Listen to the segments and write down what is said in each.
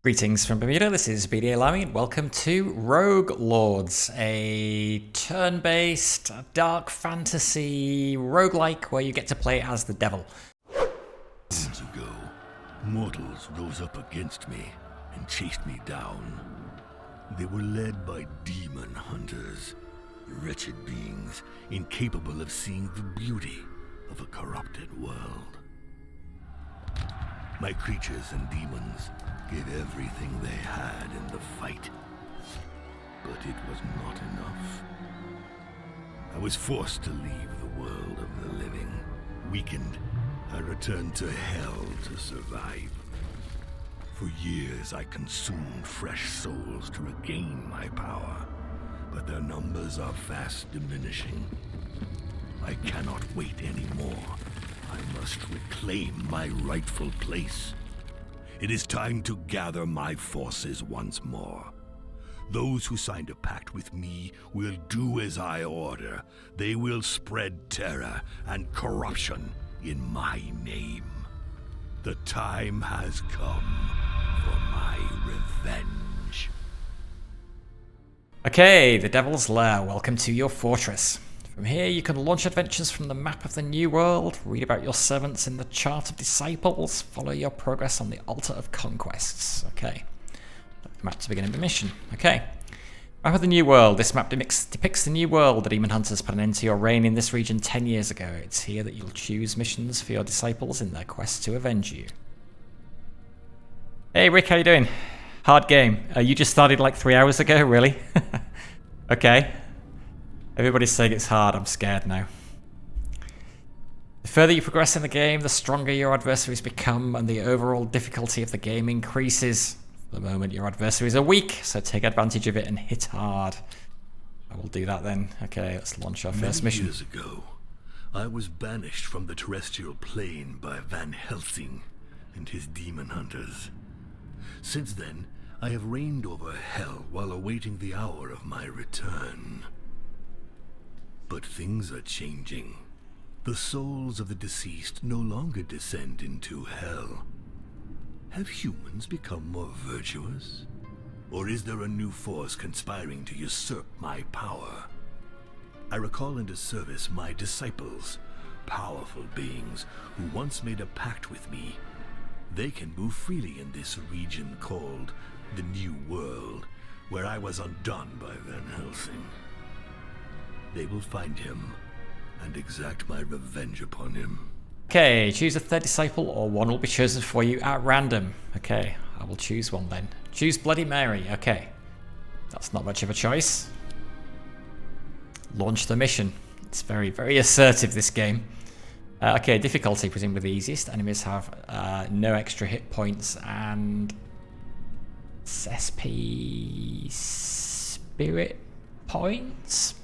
Greetings from Bermuda, this is BDA Lamy, and welcome to Rogue Lords, a turn-based, dark fantasy roguelike where you get to play as the devil. Years ago, mortals rose up against me and chased me down. They were led by demon hunters, wretched beings incapable of seeing the beauty of a corrupted world. My creatures and demons gave everything they had in the fight, but it was not enough. I was forced to leave the world of the living. Weakened, I returned to hell to survive. For years I consumed fresh souls to regain my power, but their numbers are fast diminishing. I cannot wait anymore. I must reclaim my rightful place. It is time to gather my forces once more. Those who signed a pact with me will do as I order. They will spread terror and corruption in my name. The time has come for my revenge. Okay, the Devil's Lair, welcome to your fortress. From here you can launch adventures from the map of the New World, read about your servants in the Chart of Disciples, follow your progress on the Altar of Conquests. Okay, map to begin the mission. Okay, map of the New World. This map depicts the New World. The Demon Hunters put an end to your reign in this region 10 years ago. It's here that you'll choose missions for your disciples in their quest to avenge you. Hey Rick, how you doing? Hard game. You just started like 3 hours ago, really? Okay. Everybody's saying it's hard, I'm scared now. The further you progress in the game, the stronger your adversaries become and the overall difficulty of the game increases. For the moment, your adversaries are weak, so take advantage of it and hit hard. I will do that then. Okay, let's launch our first mission. Many years ago, I was banished from the terrestrial plane by Van Helsing and his demon hunters. Since then, I have reigned over hell while awaiting the hour of my return. But things are changing. The souls of the deceased no longer descend into hell. Have humans become more virtuous? Or is there a new force conspiring to usurp my power? I recall into service my disciples, powerful beings who once made a pact with me. They can move freely in this region called the New World, where I was undone by Van Helsing. They will find him and exact my revenge upon him. Okay, choose a third disciple or one will be chosen for you at random. Okay, I will choose one then. Choose Bloody Mary. Okay, that's not much of a choice. Launch the mission. It's very, very assertive, this game. Okay, difficulty, presumably the easiest. Enemies have no extra hit points and SP spirit points.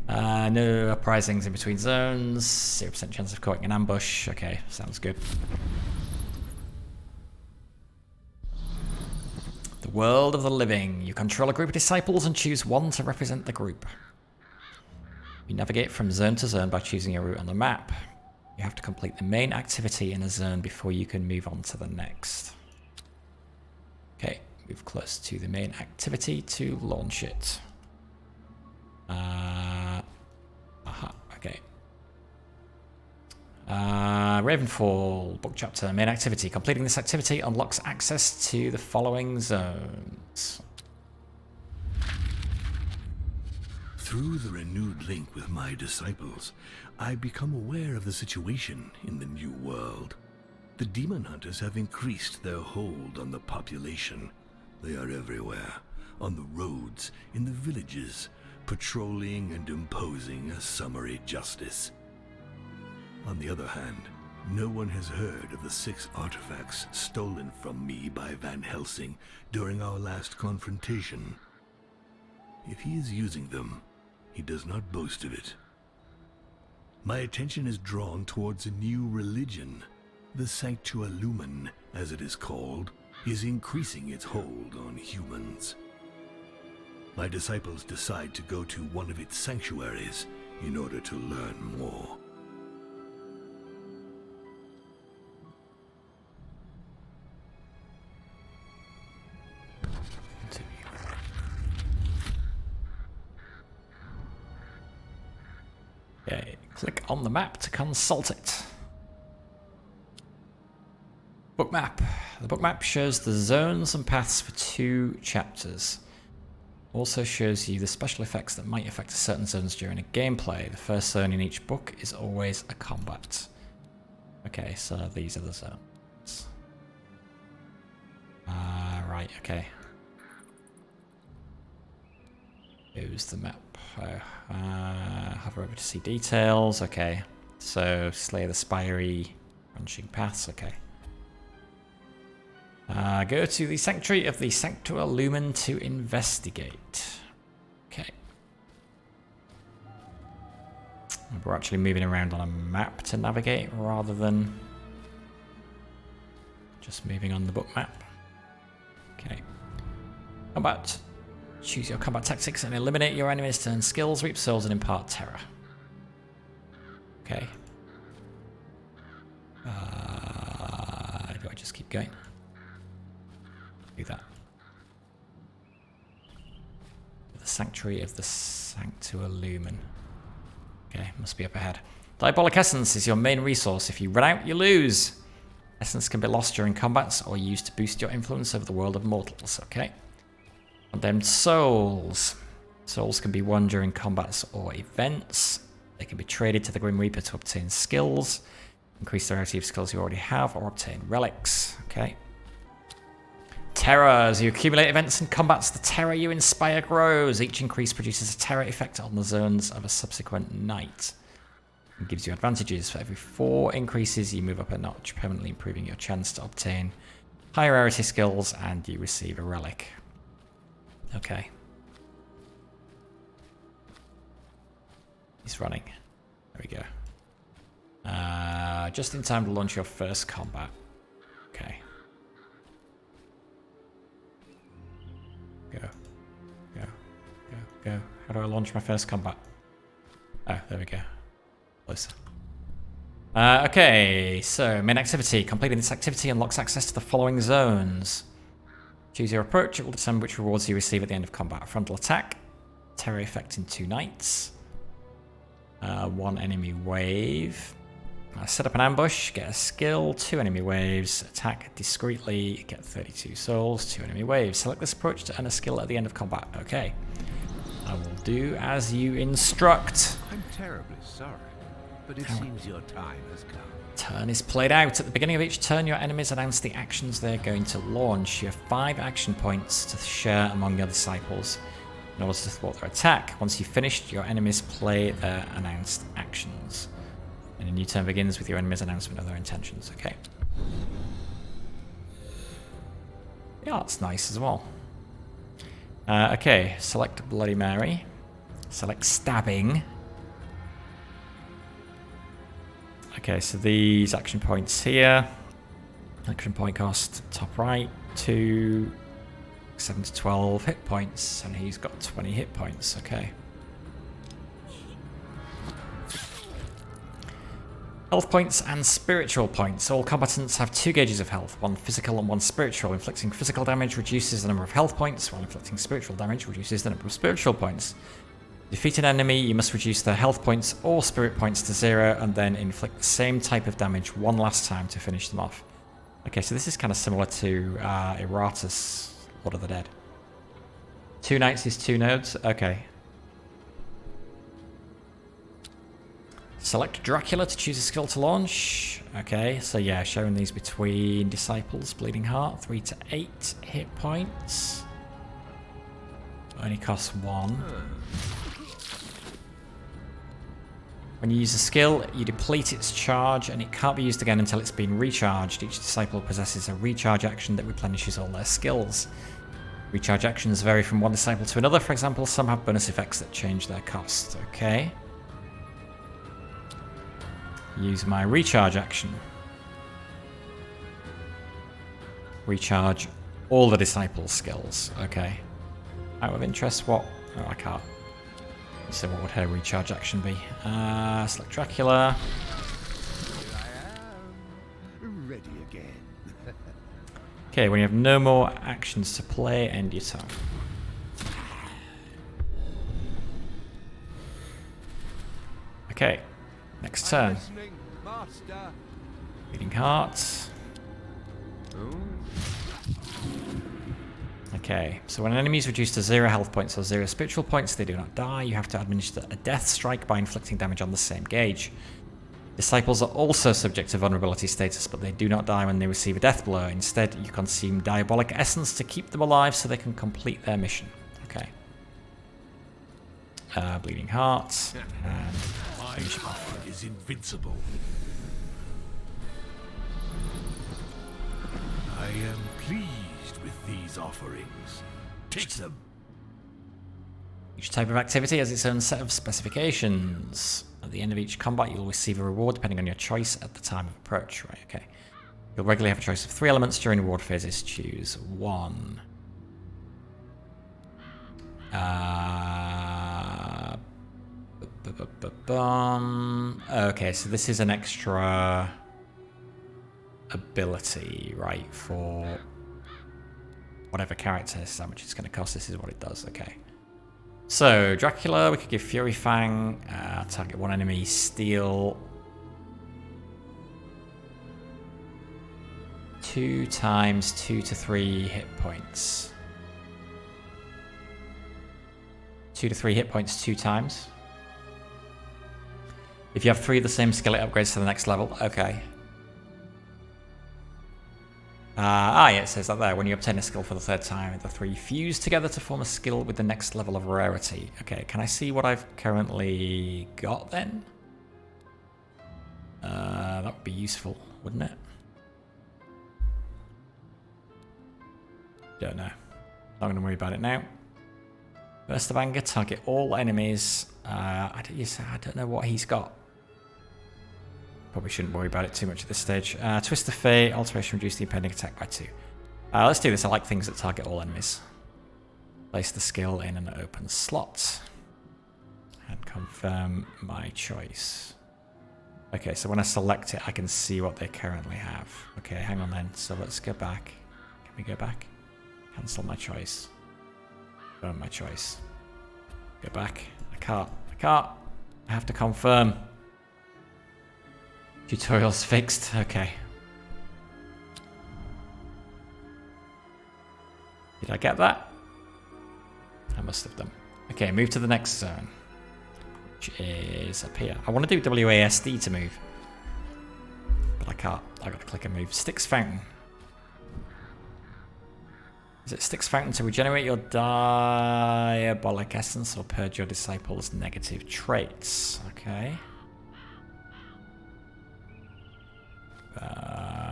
No uprisings in between zones, 0% chance of caught an ambush. Okay, sounds good. The world of the living. You control a group of disciples and choose one to represent the group. You navigate from zone to zone by choosing a route on the map. You have to complete the main activity in a zone before you can move on to the next. Okay, move close to the main activity to launch it. Okay. Ravenfall, book chapter, main activity. Completing this activity unlocks access to the following zones. Through the renewed link with my disciples, I become aware of the situation in the New World. The demon hunters have increased their hold on the population. They are everywhere, on the roads, in the villages, patrolling and imposing a summary justice. On the other hand, no one has heard of the 6 artifacts stolen from me by Van Helsing during our last confrontation. If he is using them, he does not boast of it. My attention is drawn towards a new religion. The Sanctua Lumen, as it is called, is increasing its hold on humans. My disciples decide to go to one of its sanctuaries in order to learn more. on the map to consult it. Book map. The book map shows the zones and paths for 2 chapters. Also shows you the special effects that might affect certain zones during a gameplay. The first zone in each book is always a combat. Okay, so these are the zones. Right, okay. Here's the map. Hover over to see details. Okay, so slay the spiry branching paths. Okay. Go to the Sanctuary of the Sanctua Lumen to investigate. Okay. We're actually moving around on a map to navigate rather than just moving on the book map. Okay. Combat. Choose your combat tactics and eliminate your enemies to earn skills, reap souls, and impart terror. Okay. Do I just keep going? Do that. The Sanctuary of the Sanctua Lumen. Okay, must be up ahead. Diabolic Essence is your main resource. If you run out, you lose. Essence can be lost during combats or used to boost your influence over the world of mortals. Okay. Condemned Souls. Souls can be won during combats or events. They can be traded to the Grim Reaper to obtain skills, increase the variety of skills you already have, or obtain relics. Okay. Terror. As you accumulate events and combats, the terror you inspire grows. Each increase produces a terror effect on the zones of a subsequent night. It gives you advantages. For every 4 increases, you move up a notch, permanently improving your chance to obtain high rarity skills, and you receive a relic. Okay. He's running. There we go. Just in time to launch your first combat. Okay. Go. Go. Go. Go. How do I launch my first combat? Oh, there we go. Closer. Okay, so main activity. Completing this activity unlocks access to the following zones. Choose your approach. It will determine which rewards you receive at the end of combat. Frontal attack. Terror effect in 2 nights. 1 enemy wave. Set up an ambush. Get a skill. 2 enemy waves. Attack discreetly. Get 32 souls. 2 enemy waves. Select this approach to earn a skill at the end of combat. Okay. I will do as you instruct. I'm terribly sorry, but it seems your time has come. Turn is played out. At the beginning of each turn, your enemies announce the actions they're going to launch. You have 5 action points to share among your disciples in order to thwart their attack. Once you've finished, your enemies play their announced actions. And a new turn begins with your enemy's announcement of their intentions. Okay. Yeah, that's nice as well. Okay, select Bloody Mary. Select Stabbing. Okay, so these action points here. Action point cost, top right, 2, 7 to 12 hit points, and he's got 20 hit points, okay. Health points and spiritual points. All combatants have 2 gauges of health, 1 physical and 1 spiritual. Inflicting physical damage reduces the number of health points, while inflicting spiritual damage reduces the number of spiritual points. Defeat an enemy, you must reduce their health points or spirit points to 0 and then inflict the same type of damage 1 last time to finish them off. Okay, so this is kind of similar to Errata's Lord of the Dead. 2 knights is 2 nodes? Okay. Select Dracula to choose a skill to launch. Okay, so yeah, showing these between Disciples, Bleeding Heart, 3 to 8 hit points. Only costs 1. When you use a skill, you deplete its charge, and it can't be used again until it's been recharged. Each disciple possesses a recharge action that replenishes all their skills. Recharge actions vary from one disciple to another. For example, some have bonus effects that change their cost. Okay. Use my recharge action. Recharge all the disciples' skills. Okay. Out of interest, what? Oh, I can't. So what would her recharge action be? Select Dracula. I am ready again. Okay, when you have no more actions to play, end your turn. Okay. Next turn. Listening, master. Beating Heart. Okay, so when an enemy is reduced to 0 health points or 0 spiritual points, they do not die. You have to administer a death strike by inflicting damage on the same gauge. Disciples are also subject to vulnerability status, but they do not die when they receive a death blow. Instead, you consume diabolic essence to keep them alive so they can complete their mission. Okay. Bleeding Heart. And finish him off. Is invincible. I am pleased with these offerings. Take them. Each type of activity has its own set of specifications. At the end of each combat, you'll receive a reward depending on your choice at the time of approach. Right, okay. You'll regularly have a choice of 3 elements during reward phases. Choose one. Okay, so this is an extra ability, right, for whatever character this is, how much it's going to cost. This is what it does. Okay. So, Dracula, we could give Fury Fang, target one enemy, steal 2 times 2 to 3 hit points. 2 to 3 hit points 2 times. If you have 3 of the same skill, it upgrades to the next level. Okay. Yeah, it says that there. When you obtain a skill for the 3rd time, the 3 fuse together to form a skill with the next level of rarity. Okay, can I see what I've currently got then? That would be useful, wouldn't it? Don't know. Not going to worry about it now. Burst of Anger, target all enemies. I don't know what he's got. Probably shouldn't worry about it too much at this stage. Twist of Fate, alteration, reduce the impending attack by 2. Let's do this. I like things that target all enemies. Place the skill in an open slot. And confirm my choice. Okay, so when I select it, I can see what they currently have. Okay, hang on then. So let's go back. Can we go back? Cancel my choice. Confirm my choice. Go back. I can't. I have to confirm. Tutorial's fixed. Okay. Did I get that? I must have done. Okay, move to the next zone. Which is up here. I want to do WASD to move. But I can't. I got to click and move. Styx Fountain. Is it Styx Fountain to regenerate your diabolic essence or purge your disciples' negative traits? Okay.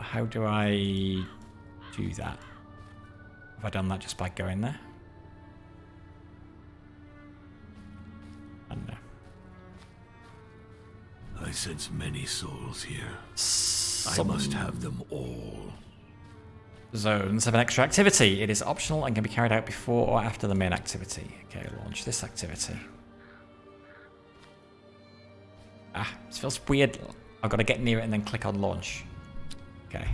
How do I do that? Have I done that just by going there? I don't know. I sense many souls here. I must have them all. Zones have an extra activity. It is optional and can be carried out before or after the main activity. Okay, launch this activity. This feels weird. I've got to get near it and then click on launch. Okay.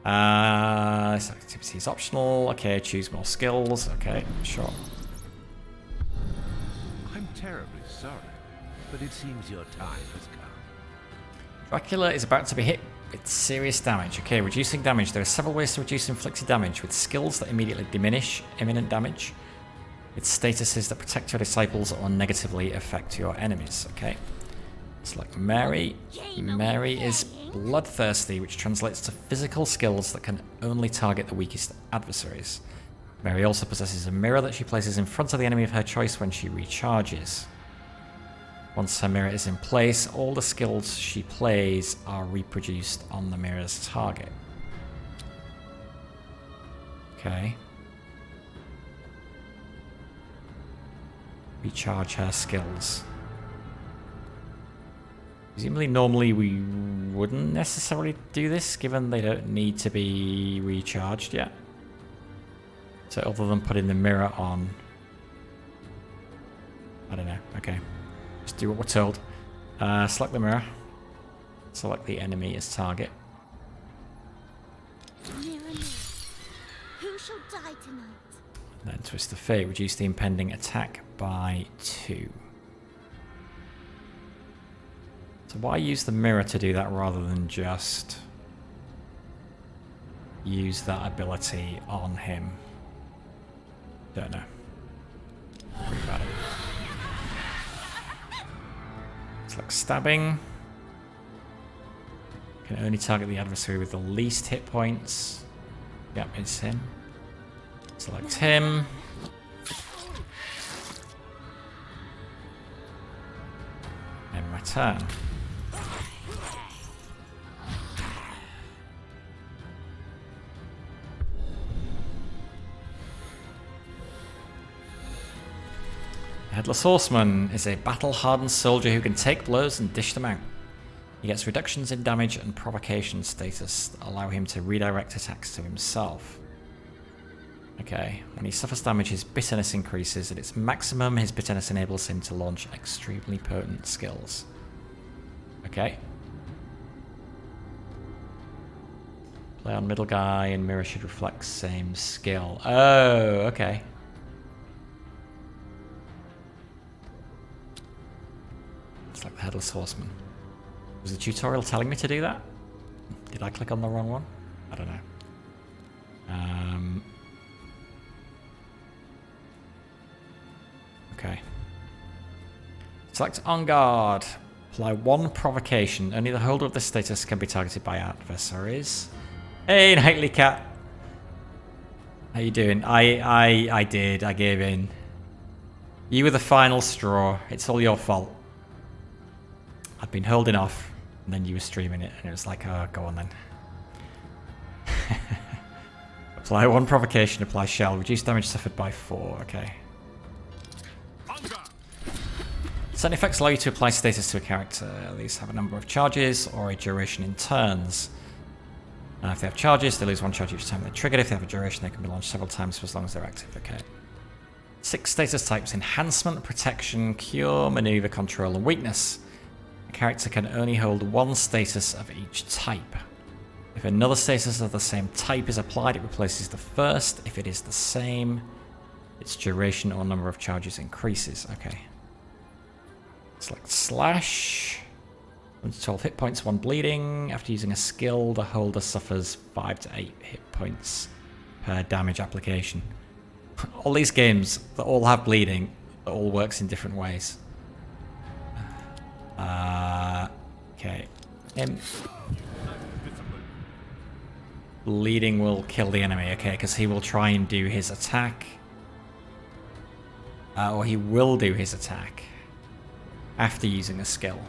This activity is optional. Okay, choose more skills. Okay, sure. I'm terribly sorry, but it seems your time has come. Dracula is about to be hit with serious damage. Okay, reducing damage. There are several ways to reduce inflicted damage with skills that immediately diminish imminent damage, with statuses that protect your disciples or negatively affect your enemies. Okay. Select Mary. Mary is bloodthirsty, which translates to physical skills that can only target the weakest adversaries. Mary also possesses a mirror that she places in front of the enemy of her choice when she recharges. Once her mirror is in place, all the skills she plays are reproduced on the mirror's target. Okay. Recharge her skills. Presumably, normally we wouldn't necessarily do this, given they don't need to be recharged yet. So other than putting the mirror on, I don't know. Okay, just do what we're told. Select the mirror. Select the enemy as target. Who shall die tonight? And then twist the fate. Reduce the impending attack by 2. So why use the mirror to do that rather than just use that ability on him? Don't know. Worry about it. It's like stabbing. Can only target the adversary with the least hit points. Yep, it's him. Select him. And my turn. Headless Horseman is a battle-hardened soldier who can take blows and dish them out. He gets reductions in damage and provocation status that allow him to redirect attacks to himself. Okay, when he suffers damage, his bitterness increases. At its maximum, his bitterness enables him to launch extremely potent skills. Okay. Play on middle guy and mirror should reflect same skill. Oh, okay. It's like the Headless Horseman. Was the tutorial telling me to do that? Did I click on the wrong one? I don't know. Okay. Select On Guard. Apply 1 provocation. Only the holder of the status can be targeted by adversaries. Hey, Nightly Cat. How you doing? I did. I gave in. You were the final straw. It's all your fault. I'd been holding off, and then you were streaming it, and it was like, oh, go on then. Apply 1 provocation, apply shell. Reduce damage suffered by 4, okay. Certain effects allow you to apply status to a character. These have a number of charges or a duration in turns. If they have charges, they lose 1 charge each time they're triggered. If they have a duration, they can be launched several times for as long as they're active, okay. 6 status types: Enhancement, Protection, Cure, Maneuver, Control, and Weakness. A character can only hold 1 status of each type. If another status of the same type is applied, it replaces the first. If it is the same, its duration or number of charges increases. Okay. Select Slash. 1 to 12 hit points, 1 bleeding. After using a skill, the holder suffers 5 to 8 hit points per damage application. All these games that all have bleeding, that all works in different ways. Okay. Bleeding will kill the enemy, okay, because he will try and do his attack. Or he will do his attack after using a skill.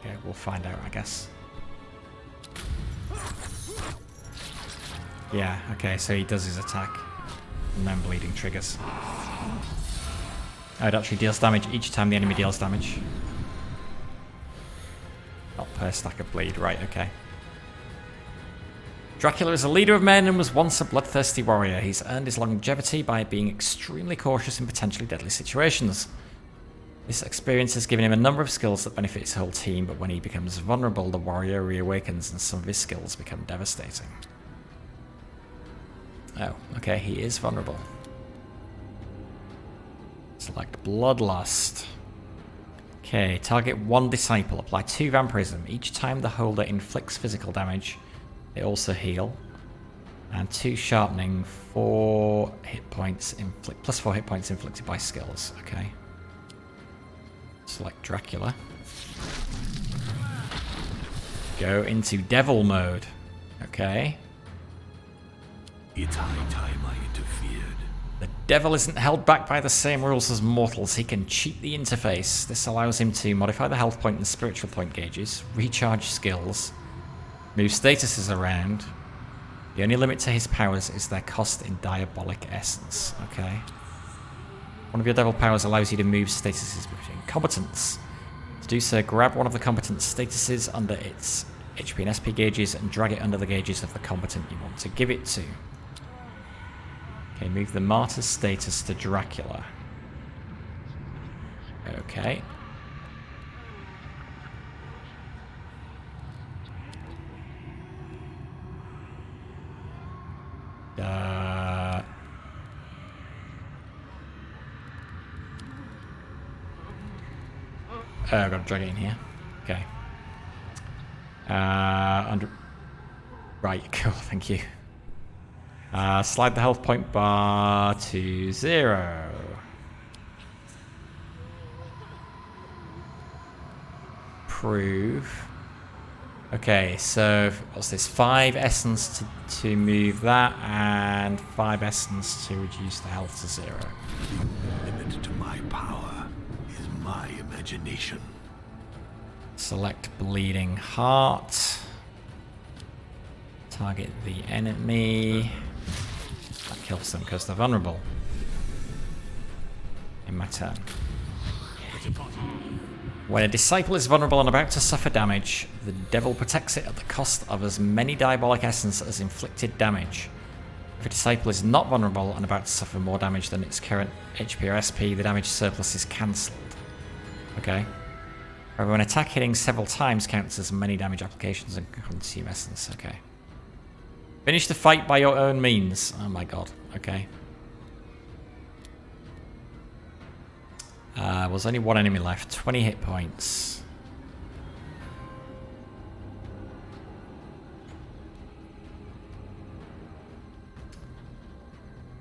Okay, we'll find out, I guess. Yeah, okay, so he does his attack, and then bleeding triggers. Oh, it actually deals damage each time the enemy deals damage. Not per stack of bleed, right, okay. Dracula is a leader of men and was once a bloodthirsty warrior. He's earned his longevity by being extremely cautious in potentially deadly situations. This experience has given him a number of skills that benefit his whole team, but when he becomes vulnerable, the warrior reawakens and some of his skills become devastating. Oh, okay, he is vulnerable. Select Bloodlust. Okay, target 1 disciple. Apply 2 vampirism. Each time the holder inflicts physical damage, they also heal. And 2 sharpening, 4 hit points plus 4 hit points inflicted by skills. Okay. Select Dracula. Go into Devil mode. Okay. It's high time I interfered. The Devil isn't held back by the same rules as mortals. He can cheat the interface. This allows him to modify the health point and spiritual point gauges, recharge skills, move statuses around. The only limit to his powers is their cost in diabolic essence. Okay. One of your devil powers allows you to move statuses between combatants. To do so, grab one of the combatant's statuses under its HP and SP gauges and drag it under the gauges of the combatant you want to give it to. Okay, move the martyr's status to Dracula. Okay. Oh, I've got to drag it in here. Okay. Right, cool, thank you. Slide the health point bar to 0. Prove. Okay, so what's this? 5 essence to move that, and 5 essence to reduce the health to 0. The limit to my power is my imagination. Select Bleeding Heart. Target the enemy. That kills them because they're vulnerable. In my turn. When a disciple is vulnerable and about to suffer damage, the devil protects it at the cost of as many diabolic essence as inflicted damage. If a disciple is not vulnerable and about to suffer more damage than its current HP or SP, the damage surplus is cancelled. Okay. However, when attack hitting several times counts as many damage applications and consume essence. Okay. Finish the fight by your own means. Oh my god. Okay. Was only one enemy left. 20 hit points.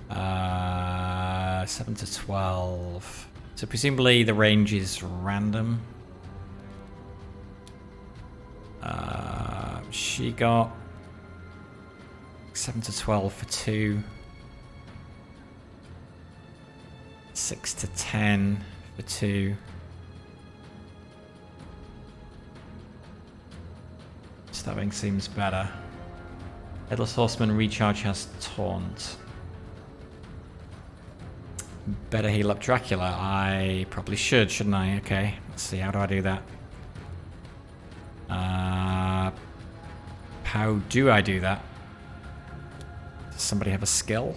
Uh, 7 to 12. So presumably the range is random. She got 7 to 12 for 2. 6 to 10 for 2. Stabbing seems better. Headless Horseman recharge has taunt. Better heal up Dracula. I probably should, shouldn't I? Okay, let's see. How do I do that? How do I do that? Does somebody have a skill?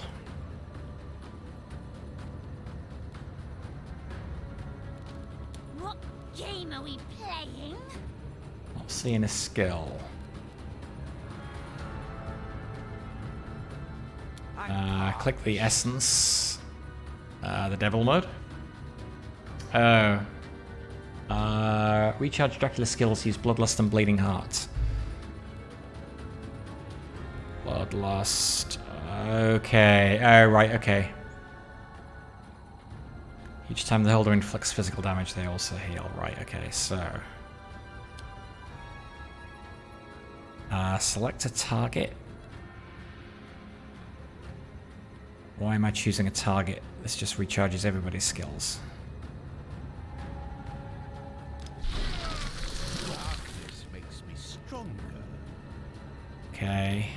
What game are we playing? Not seeing a skill. Click the essence. The devil mode. Oh. Recharge Dracula skills, use Bloodlust and Bleeding Heart. Bloodlust. Okay. Oh, right, okay. Each time the holder inflicts physical damage, they also heal. Right, okay, so... select a target. Why am I choosing a target? This just recharges everybody's skills. Darkness makes me stronger. Okay.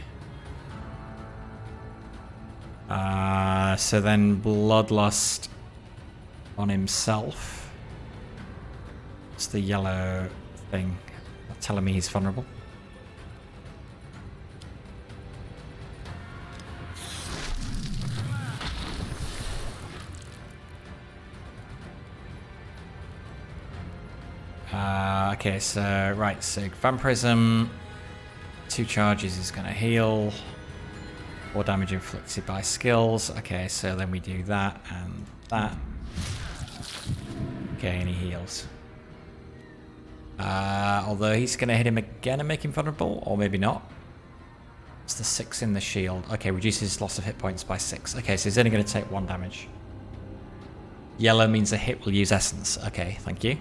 So then Bloodlust on himself. It's the yellow thing telling me he's vulnerable. Okay, so right, so Vampirism, 2 charges is going to heal, 4 damage inflicted by skills. Okay, so then we do that and that. Okay, and he heals. Although he's going to hit him again and make him vulnerable, or maybe not. It's the 6 in the shield. Okay, reduces loss of hit points by 6. Okay, so he's only going to take 1 damage. Yellow means a hit will use essence. Okay, thank you.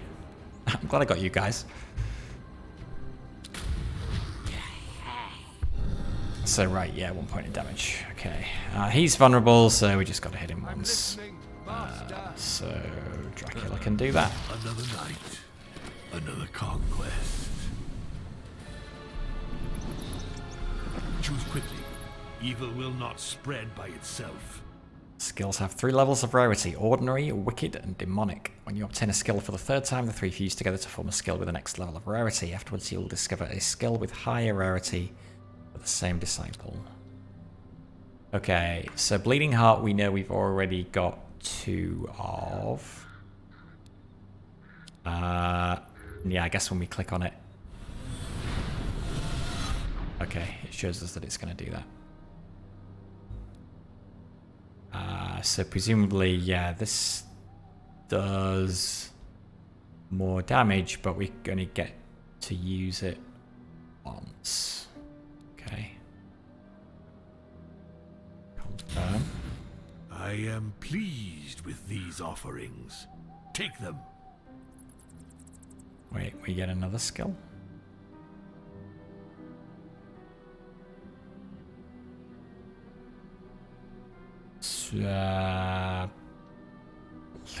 I'm glad I got you guys. So right, yeah, 1 point of damage. Okay, he's vulnerable, so we just got to hit him once. So Dracula can do that. Another night, another conquest. Choose quickly. Evil will not spread by itself. Skills have 3 levels of rarity: ordinary, wicked, and demonic. When you obtain a skill for the 3rd time, the 3 fuse together to form a skill with the next level of rarity. Afterwards, you'll discover a skill with higher rarity for the same disciple. Okay, so Bleeding Heart we know we've already got 2 of. Yeah, I guess when we click on it. Okay, it shows us that it's going to do that. So presumably, yeah, this does more damage, but we only get to use it once. Okay. Confirm. I am pleased with these offerings. Take them. Wait, we get another skill?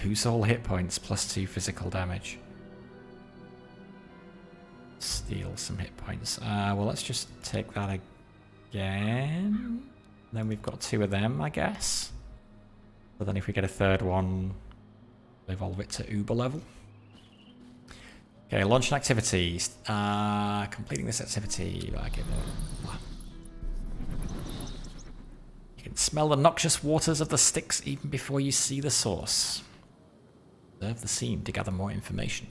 Lose all hit points, +2 physical damage. Steal some hit points. Well, let's just take that again. Then we've got 2 of them, I guess. But then if we get a third one, we'll evolve it to Uber level. Okay, launch an activity. Completing this activity. You can smell the noxious waters of the Styx even before you see the source. Observe the scene to gather more information.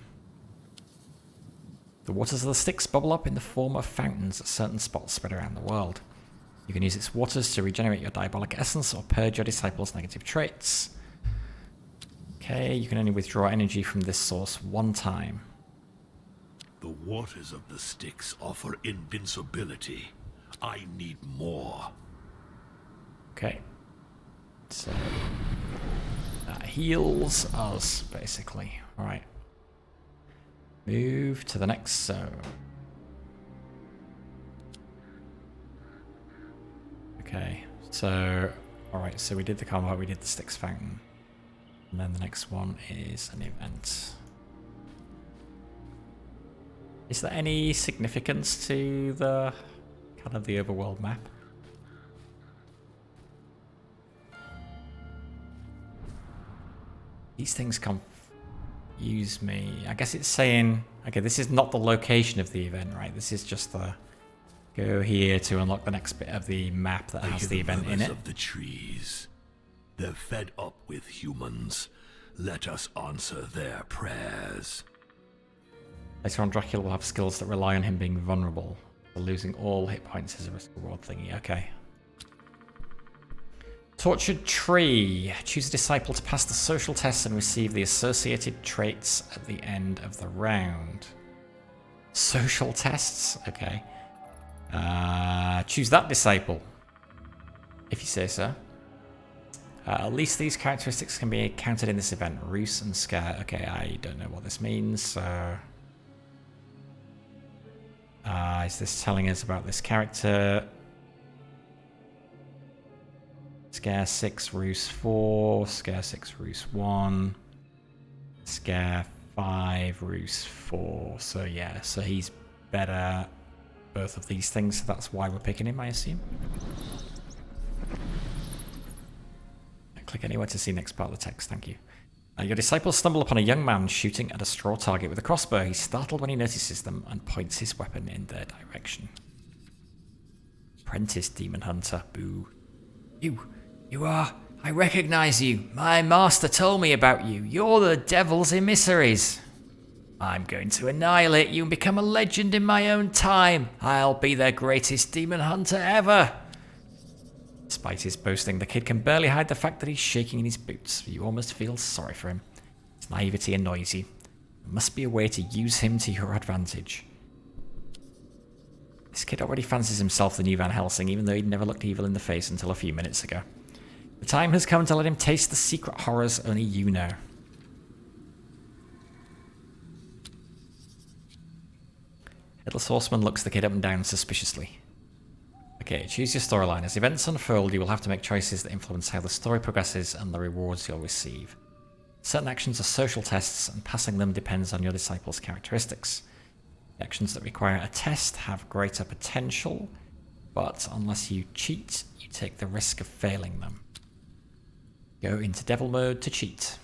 The waters of the Styx bubble up in the form of fountains at certain spots spread around the world. You can use its waters to regenerate your diabolic essence or purge your disciples' negative traits. Okay, you can only withdraw energy from this source 1 time. The waters of the Styx offer invincibility. I need more. Okay. So that heals us, basically. Alright. Move to the next zone. Okay, so alright, so we did the combat, we did the Styx Fountain. And then the next one is an event. Is there any significance to the kind of the overworld map? These things confuse me. I guess it's saying, okay, this is not the location of the event, right? This is just the go here to unlock the next bit of the map that has the event in it. Of the trees. They're fed up with humans. Let us answer their prayers. Later on, Dracula will have skills that rely on him being vulnerable. So losing all hit points is a risk reward thingy. Okay. Tortured Tree. Choose a disciple to pass the social test and receive the associated traits at the end of the round. Social tests? Okay. Choose that disciple, if you say so. At least these characteristics can be counted in this event. Ruse and Scare. Okay, I don't know what this means, so... is this telling us about this character? Scare 6, Ruse 4, Scare 6, Ruse 1, Scare 5, Ruse 4. So yeah, so he's better both of these things, so that's why we're picking him, I assume. Click anywhere to see next part of the text, thank you. Your disciples stumble upon a young man shooting at a straw target with a crossbow. He's startled when he notices them and points his weapon in their direction. Apprentice Demon Hunter, boo. You are. I recognize you. My master told me about you. You're the devil's emissaries. I'm going to annihilate you and become a legend in my own time. I'll be the greatest demon hunter ever. Despite his boasting, the kid can barely hide the fact that he's shaking in his boots. You almost feel sorry for him. His naivety annoys you. There must be a way to use him to your advantage. This kid already fancies himself the new Van Helsing, even though he'd never looked evil in the face until a few minutes ago. The time has come to let him taste the secret horrors only you know. Headless Horseman looks the kid up and down suspiciously. Okay, choose your storyline. As events unfold, you will have to make choices that influence how the story progresses and the rewards you'll receive. Certain actions are social tests, and passing them depends on your disciple's characteristics. The actions that require a test have greater potential, but unless you cheat, you take the risk of failing them. Go into devil mode to cheat.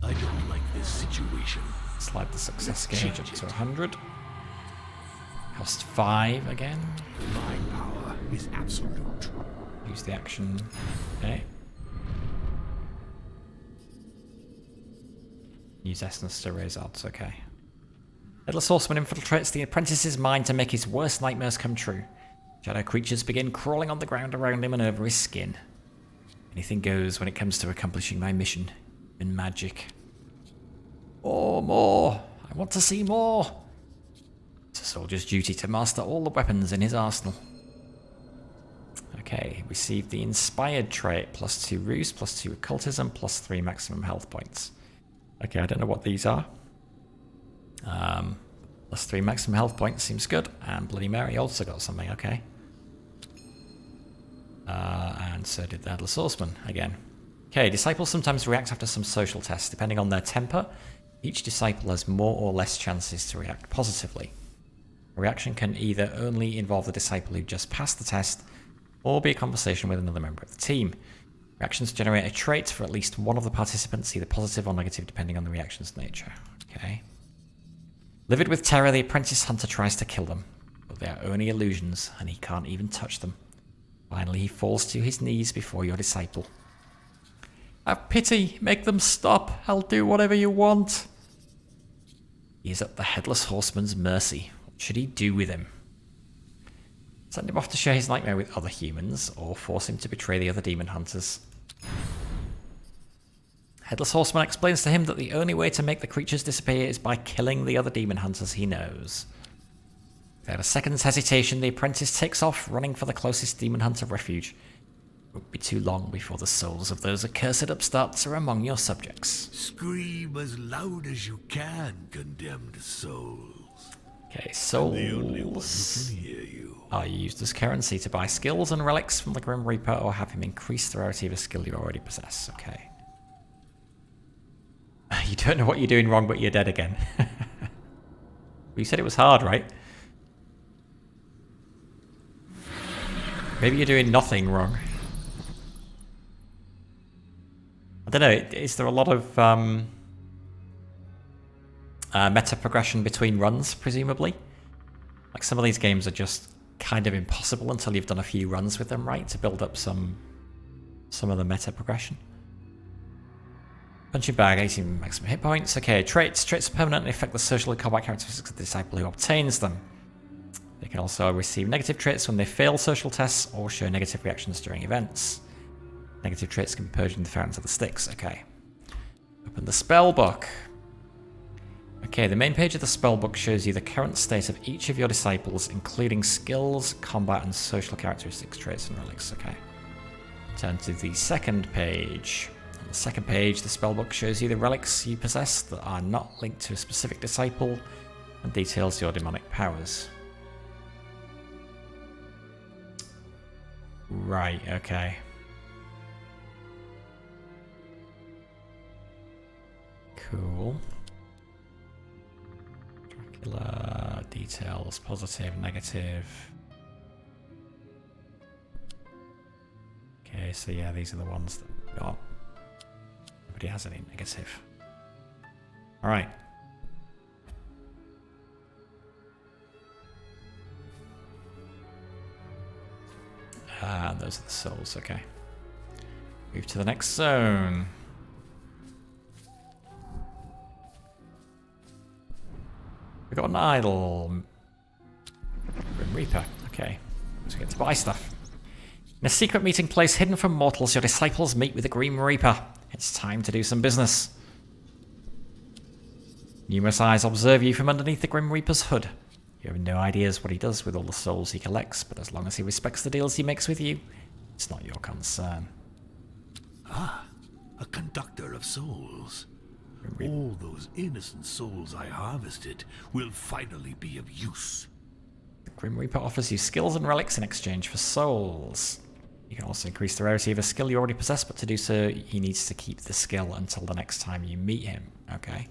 I don't like this situation. Slide the success gauge up to 100. Cost 5 again. My power is absolute. Use the action. Okay. Use essence to raise odds. Okay. Headless Horseman infiltrates the apprentice's mind to make his worst nightmares come true. Shadow creatures begin crawling on the ground around him and over his skin. Anything goes when it comes to accomplishing my mission. in magic. Oh, more! I want to see more! It's a soldier's duty to master all the weapons in his arsenal. Okay, received the Inspired trait, +2 Ruse, +2 Occultism, +3 maximum health points. Okay, I don't know what these are. +3 maximum health points seems good, and Bloody Mary also got something, okay. And so did the Headless Horseman again. Okay, disciples sometimes react after some social tests. Depending on their temper, each disciple has more or less chances to react positively. A reaction can either only involve the disciple who just passed the test, or be a conversation with another member of the team. Reactions generate a trait for at least one of the participants, either positive or negative, depending on the reaction's nature. Okay. Livid with terror, the apprentice hunter tries to kill them, but they are only illusions, and he can't even touch them. Finally, he falls to his knees before your disciple. Have pity! Make them stop! I'll do whatever you want! He is at the Headless Horseman's mercy. What should he do with him? Send him off to share his nightmare with other humans, or force him to betray the other demon hunters. Headless Horseman explains to him that the only way to make the creatures disappear is by killing the other demon hunters he knows. Without a second's hesitation, the apprentice takes off, running for the closest demon hunter refuge. It won't be too long before the souls of those accursed upstarts are among your subjects. Scream as loud as you can, condemned souls. Okay, souls The only one who can hear you. are used as currency to buy skills and relics from the Grim Reaper, or have him increase the rarity of a skill you already possess. Okay. You don't know what you're doing wrong, but you're dead again. You said it was hard, right? Maybe you're doing nothing wrong. I don't know, is there a lot of meta progression between runs, presumably? Like some of these games are just kind of impossible until you've done a few runs with them, right? To build up some of the meta progression. Punching bag, 18 maximum hit points. Okay, traits. Traits permanently affect the social and combat characteristics of the disciple who obtains them. They can also receive negative traits when they fail social tests or show negative reactions during events. Negative traits can be purged in the fountains of the sticks. Okay. Open the spell book. Okay, the main page of the spell book shows you the current state of each of your disciples, including skills, combat, and social characteristics, traits, and relics. Okay. Turn to the second page. On the second page, the spellbook shows you the relics you possess that are not linked to a specific disciple and details your demonic powers. Right, okay. Cool. Dracula, details, positive, negative. Okay, so yeah, these are the ones that we got. Nobody has any negative. Alright. Those are the souls, okay. Move to the next zone. We got an idol. Grim Reaper, okay. Let's get to buy stuff. In a secret meeting place hidden from mortals, your disciples meet with the Grim Reaper. It's time to do some business. Numerous eyes observe you from underneath the Grim Reaper's hood. You have no ideas what he does with all the souls he collects, but as long as he respects the deals he makes with you, it's not your concern. Ah, a conductor of souls. All those innocent souls I harvested will finally be of use. The Grim Reaper offers you skills and relics in exchange for souls. You can also increase the rarity of a skill you already possess, but to do so, he needs to keep the skill until the next time you meet him. Okay.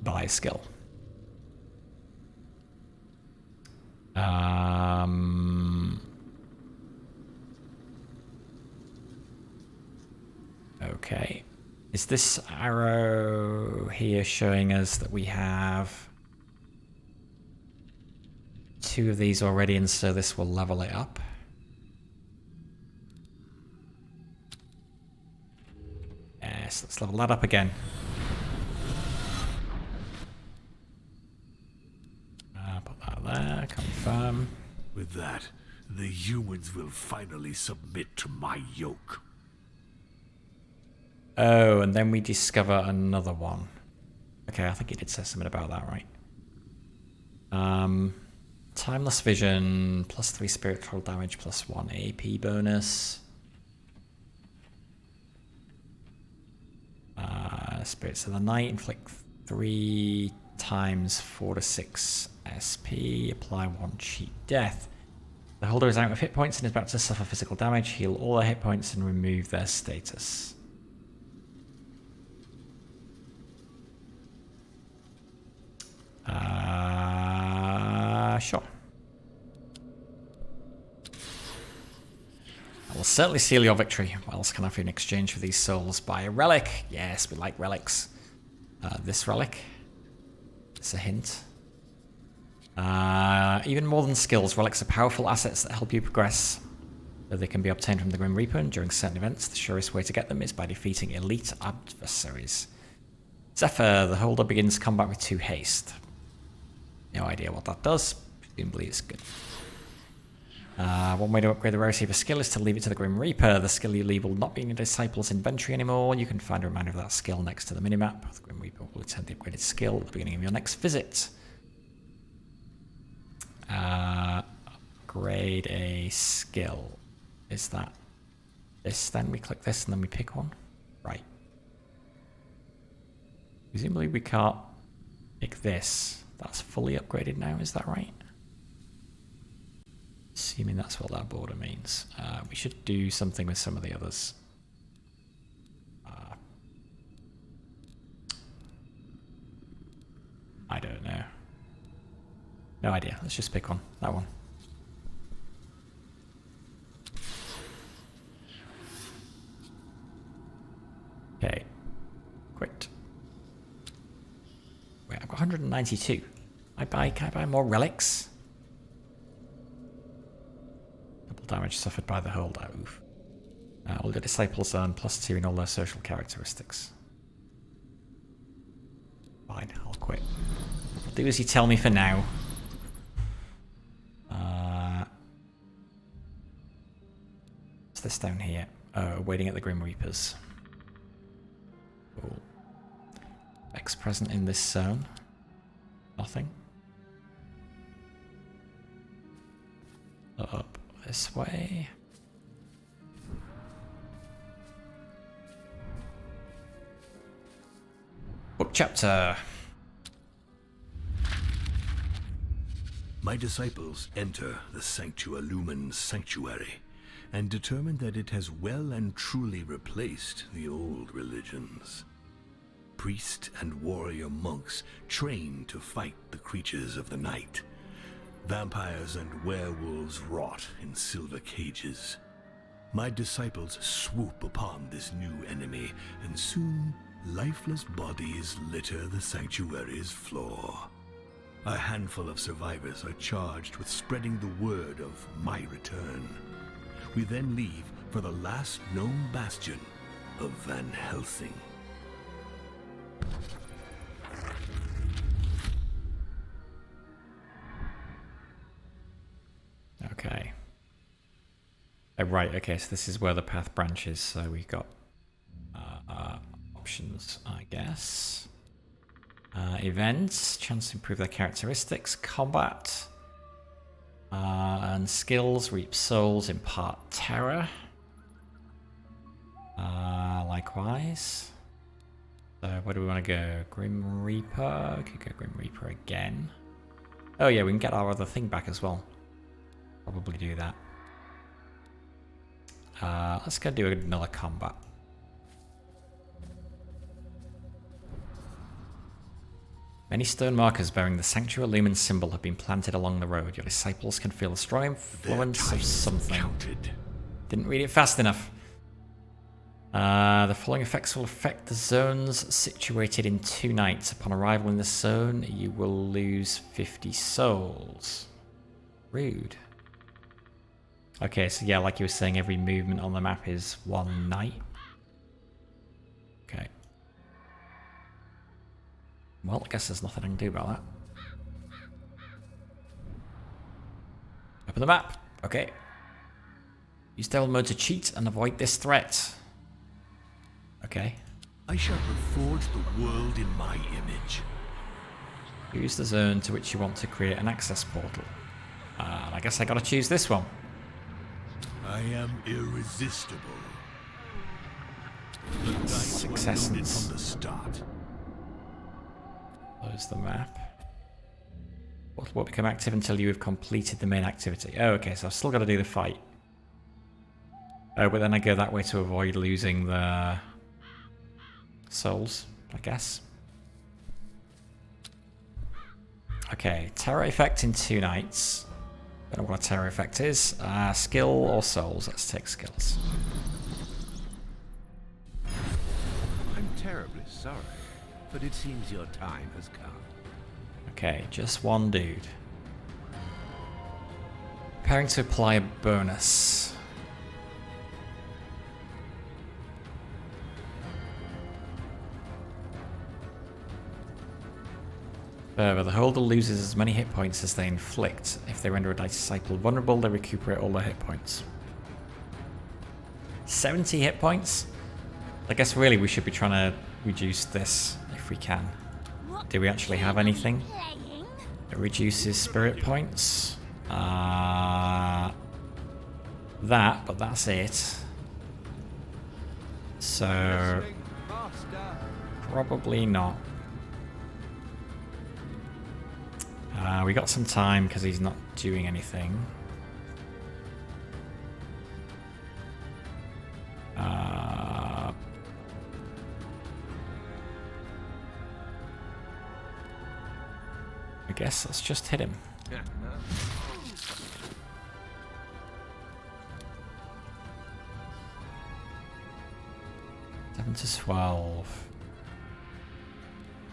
Buy a skill. Okay. Is this arrow here showing us that we have 2 of these already, and so this will level it up? Yes, let's level that up again. Put that there, confirm. With that, the humans will finally submit to my yoke. Oh, and then we discover another one. Okay, I think it did say something about that, right? Timeless vision, +3 spiritual damage, +1 AP bonus. Spirits of the Night, inflict 3 times 4 to 6 SP, apply 1 cheat death. The holder is out of hit points and is about to suffer physical damage. Heal all their hit points and remove their status. Sure. I will certainly seal your victory. What else can I offer in exchange for these souls? Buy a relic. Yes, we like relics. This relic. It's a hint. Even more than skills, relics are powerful assets that help you progress. Though they can be obtained from the Grim Reaper, and during certain events, the surest way to get them is by defeating elite adversaries. Zephyr, the holder begins combat with 2 haste. No idea what that does. Presumably it's good. One way to upgrade the rarity of a skill is to leave it to the Grim Reaper. The skill you leave will not be in your Disciple's inventory anymore. You can find a reminder of that skill next to the minimap. The Grim Reaper will return the upgraded skill at the beginning of your next visit. Upgrade a skill. Is that this then? We click this and then we pick one? Right. Presumably we can't pick this. That's fully upgraded now, is that right? Assuming that's what that border means. We should do something with some of the others. I don't know. No idea. Let's just pick one. That one. Okay. Quit. Wait, I've got 192. Can I buy more relics? Double damage suffered by the holdout. Oof. All your disciples earn +2 in all their social characteristics. Fine, I'll quit. I'll do as you tell me for now. What's this down here? Waiting at the Grim Reapers. Cool. X present in this zone. Nothing. Up this way. Book chapter. My disciples enter the Sanctua Lumen Sanctuary and determine that it has well and truly replaced the old religions. Priest and warrior monks trained to fight the creatures of the night. Vampires and werewolves rot in silver cages. My disciples swoop upon this new enemy, and soon lifeless bodies litter the sanctuary's floor. A handful of survivors are charged with spreading the word of my return. We then leave for the last known bastion of Van Helsing. Okay. Oh, right, okay, so this is where the path branches, so we got options, I guess. Events, chance to improve their characteristics, combat, and skills, reap souls, impart terror. Likewise. So where do we want to go? Grim Reaper, we could go Grim Reaper again. Oh yeah, we can get our other thing back as well. Probably do that. Let's go do another combat. Many stone markers bearing the Sanctuary Lumen symbol have been planted along the road. Your disciples can feel a strong influence of something. Counted. Didn't read it fast enough. The following effects will affect the zones situated in 2 nights. Upon arrival in the zone, you will lose 50 souls. Rude. Okay, so yeah, like you were saying, every movement on the map is 1 night. Okay. Well, I guess there's nothing I can do about that. Open the map. Okay. Use devil mode to cheat and avoid this threat. Okay. I shall reforge the world in my image. Choose the zone to which you want to create an access portal. And I guess I gotta choose this one. I am irresistible. The dice were Success. loaded from the start. Close the map. Portal won't become active until you have completed the main activity. Oh, okay, so I've still got to do the fight. Oh, but then I go that way to avoid losing the souls, I guess. Okay, terror effect in 2 nights. Don't know what a terror effect is. Skill or souls? Let's take skills. I'm terribly sorry, but it seems your time has come. Okay, just one dude. Preparing to apply a bonus. Further, the holder loses as many hit points as they inflict. If they render a disciple vulnerable, they recuperate all their hit points. 70 hit points? I guess really we should be trying to reduce this if we can. Do we actually have anything that reduces spirit points? That, but that's it. So, probably not. We got some time because he's not doing anything. I guess let's just hit him. 7 to 12.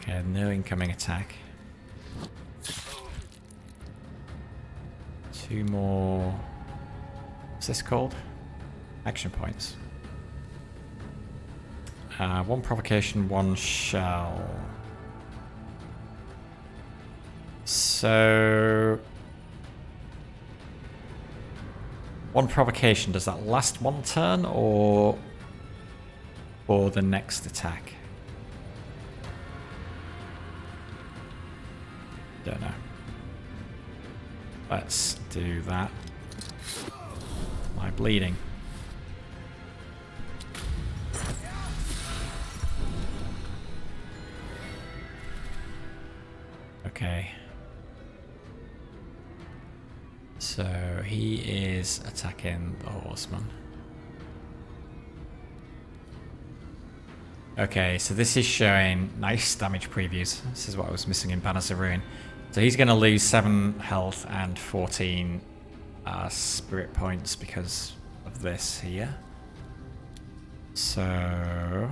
Okay, no incoming attack. 2 more. What's this called? Action points. 1 provocation, 1 shell. So 1 provocation, does that last 1 turn or for the next attack? Don't know. Let's do that. Am I bleeding? Okay. So he is attacking the horseman. Okay, so this is showing nice damage previews. This is what I was missing in Banners of Ruin. So he's going to lose 7 health and 14 spirit points because of this here. So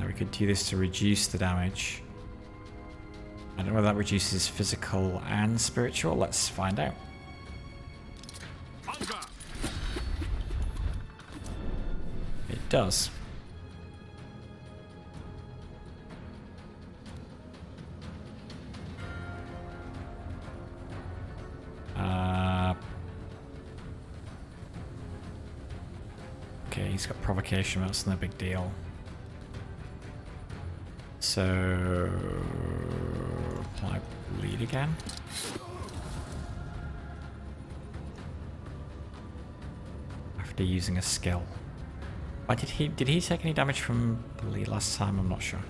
we could do this to reduce the damage. I don't know whether that reduces physical and spiritual. Let's find out. It does. Okay, he's got provocation, but that's no big deal. So, apply bleed again. After using a skill. Why did he take any damage from bleed last time? I'm not sure.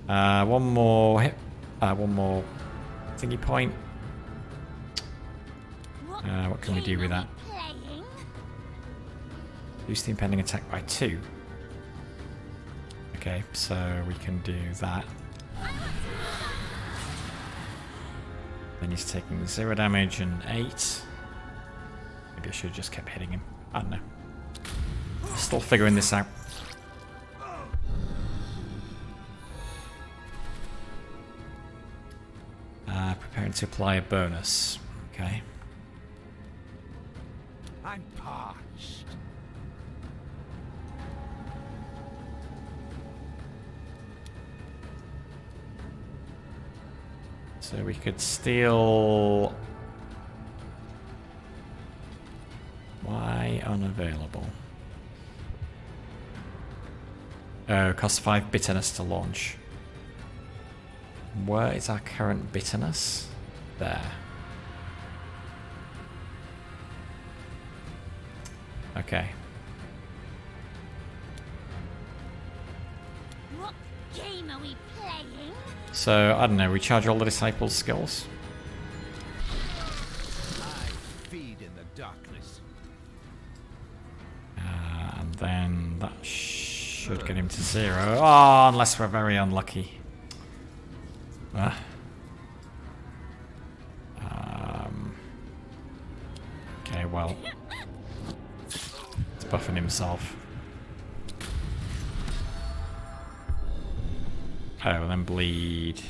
1 more hit. 1 more thingy point. What can we do with that? Boost the impending attack by 2. Okay, so we can do that. Then he's taking 0 damage and 8. Maybe I should have just kept hitting him. I don't know. Still figuring this out. Preparing to apply a bonus. Okay. I'm parched. So we could steal... Why unavailable? Oh, costs 5 bitterness to launch. Where is our current bitterness? There. Okay. What game are we playing? So, I don't know, recharge all the disciples' skills? I feed in the darkness. And then that should get him to 0. Oh, unless we're very unlucky. Okay, well. He's buffing himself. Oh, and then bleed.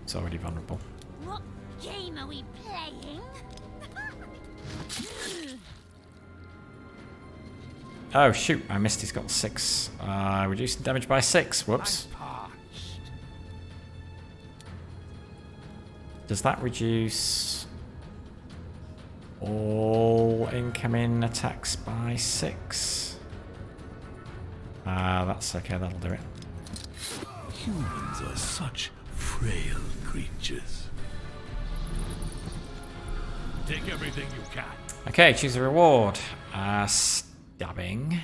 It's already vulnerable. What game are we playing? Oh shoot, I missed. He's got 6. Reducing damage by 6. Whoops. Parched. Does that reduce all incoming attacks by 6? That's okay, that'll do it. Humans are such frail creatures. Take everything you can. Okay, choose a reward. Stabbing.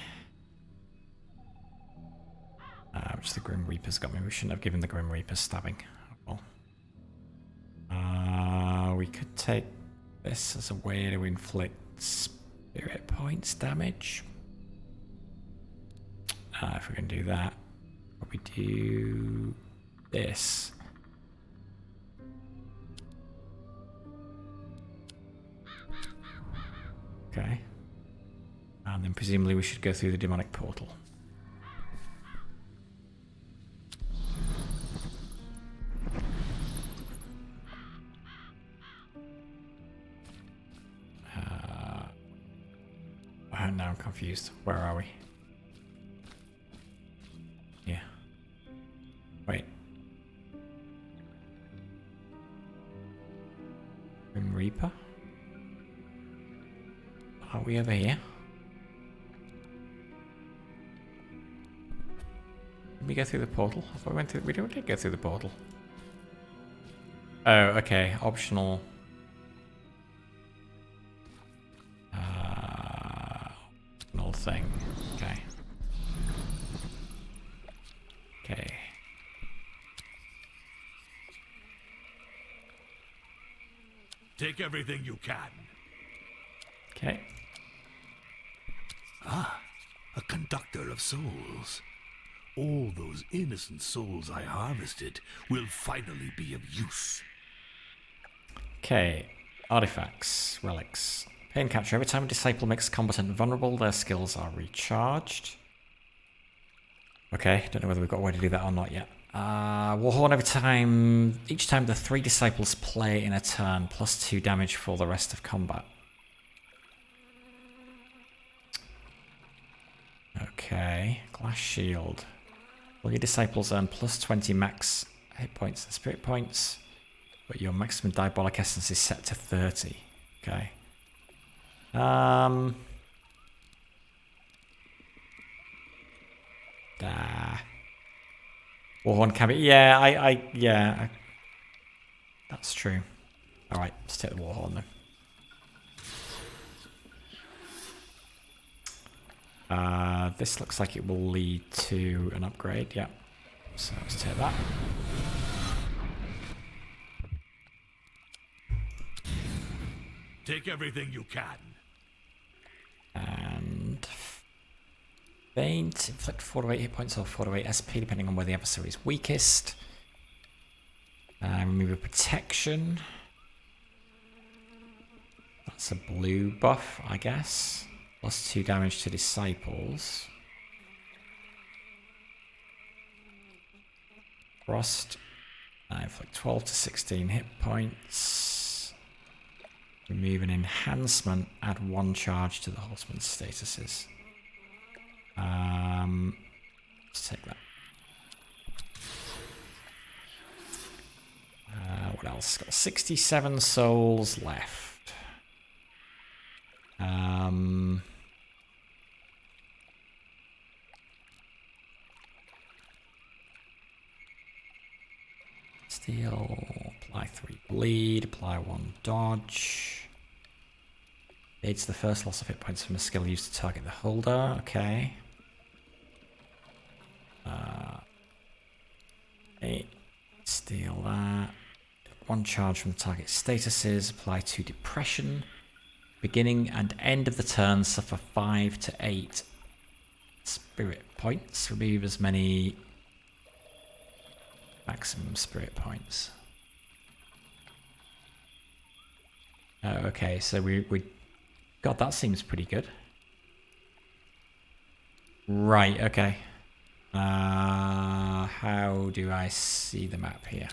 Which the Grim Reaper's got me. We shouldn't have given the Grim Reaper stabbing. Well. We could take this as a way to inflict spirit points damage. If we can do that, probably do this. Okay. And then presumably we should go through the demonic portal. Now I'm confused. Where are we? Yeah. Wait. Grim Reaper? Are we over here? Did we go through the portal? I thought we went through. We did go through the portal. Oh, okay. Optional. Optional thing. Okay. Okay. Take everything you can. Okay. Ah, a conductor of souls. All those innocent souls I harvested will finally be of use. Okay. Artifacts. Relics. Pain capture. Every time a disciple makes a combatant vulnerable, their skills are recharged. Okay. Don't know whether we've got a way to do that or not yet. Warhorn each time the 3 disciples play in a turn, +2 damage for the rest of combat. Okay, glass shield. All your disciples earn +20 max hit points and spirit points, but your maximum diabolic essence is set to 30. Okay. Warhorn can be. Yeah, that's true. All right, let's take the Warhorn then. This looks like it will lead to an upgrade, yeah. So let's take that. Take everything you can. And Faint, inflict 4 to 8 hit points or 4 to 8 SP, depending on where the adversary is weakest. Remove a protection. That's a blue buff, I guess. +2 damage to disciples. Frost. Inflict 12 to 16 hit points. Remove an enhancement. Add 1 charge to the horseman's statuses. Let's take that. What else? Got 67 souls left. Steal, apply 3 bleed, apply 1 dodge. Aids the first loss of hit points from a skill used to target the holder. Okay. 8. Steal that. 1 charge from the target statuses. Apply 2 depression. Beginning and end of the turn, suffer 5 to 8 spirit points. Remove as many maximum spirit points. Oh, okay, so we God, that seems pretty good. Right, okay. How do I see the map here?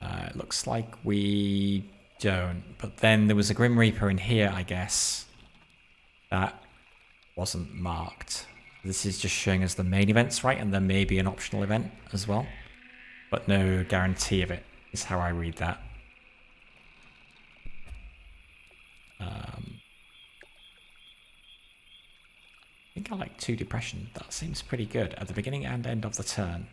It looks like we don't. But then there was a Grim Reaper in here, I guess. That wasn't marked. This is just showing us the main events, right? And there may be an optional event as well. But no guarantee of it, is how I read that. I think I like 2 depression. That seems pretty good at the beginning and end of the turn.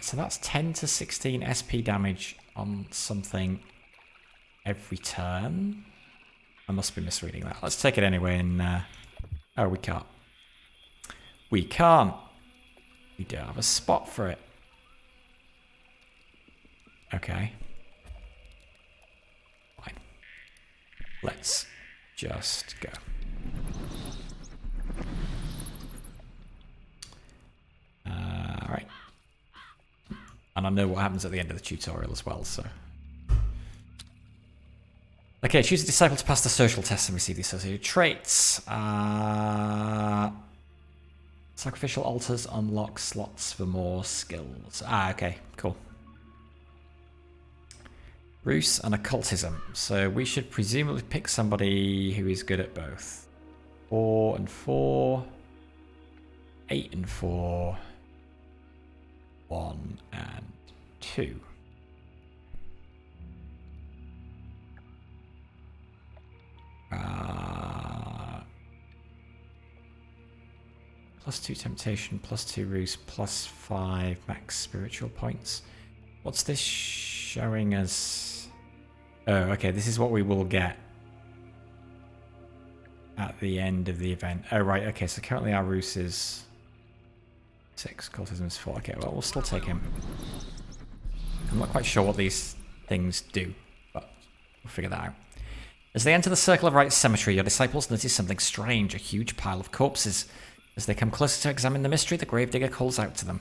So that's 10 to 16 SP damage on something every turn. I must be misreading that. Let's take it anyway and... oh, we can't. We can't. We don't have a spot for it. Okay. Fine. Let's just go. Alright. And I know what happens at the end of the tutorial as well, so... Okay, choose a disciple to pass the social test and receive the associated traits. Sacrificial altars unlock slots for more skills. Okay, cool. Ruse and occultism. So we should presumably pick somebody who is good at both. 4 and 4. 8 and 4. 1 and 2. +2 temptation, +2 ruse, +5 max spiritual points. What's this showing us? Oh, okay, this is what we will get at the end of the event. Oh, right, okay, so currently our ruse is 6, cultism is 4. Okay, well, we'll still take him. I'm not quite sure what these things do, but we'll figure that out. As they enter the Circle of Right cemetery, your disciples notice something strange, a huge pile of corpses. As they come closer to examine the mystery, the gravedigger calls out to them.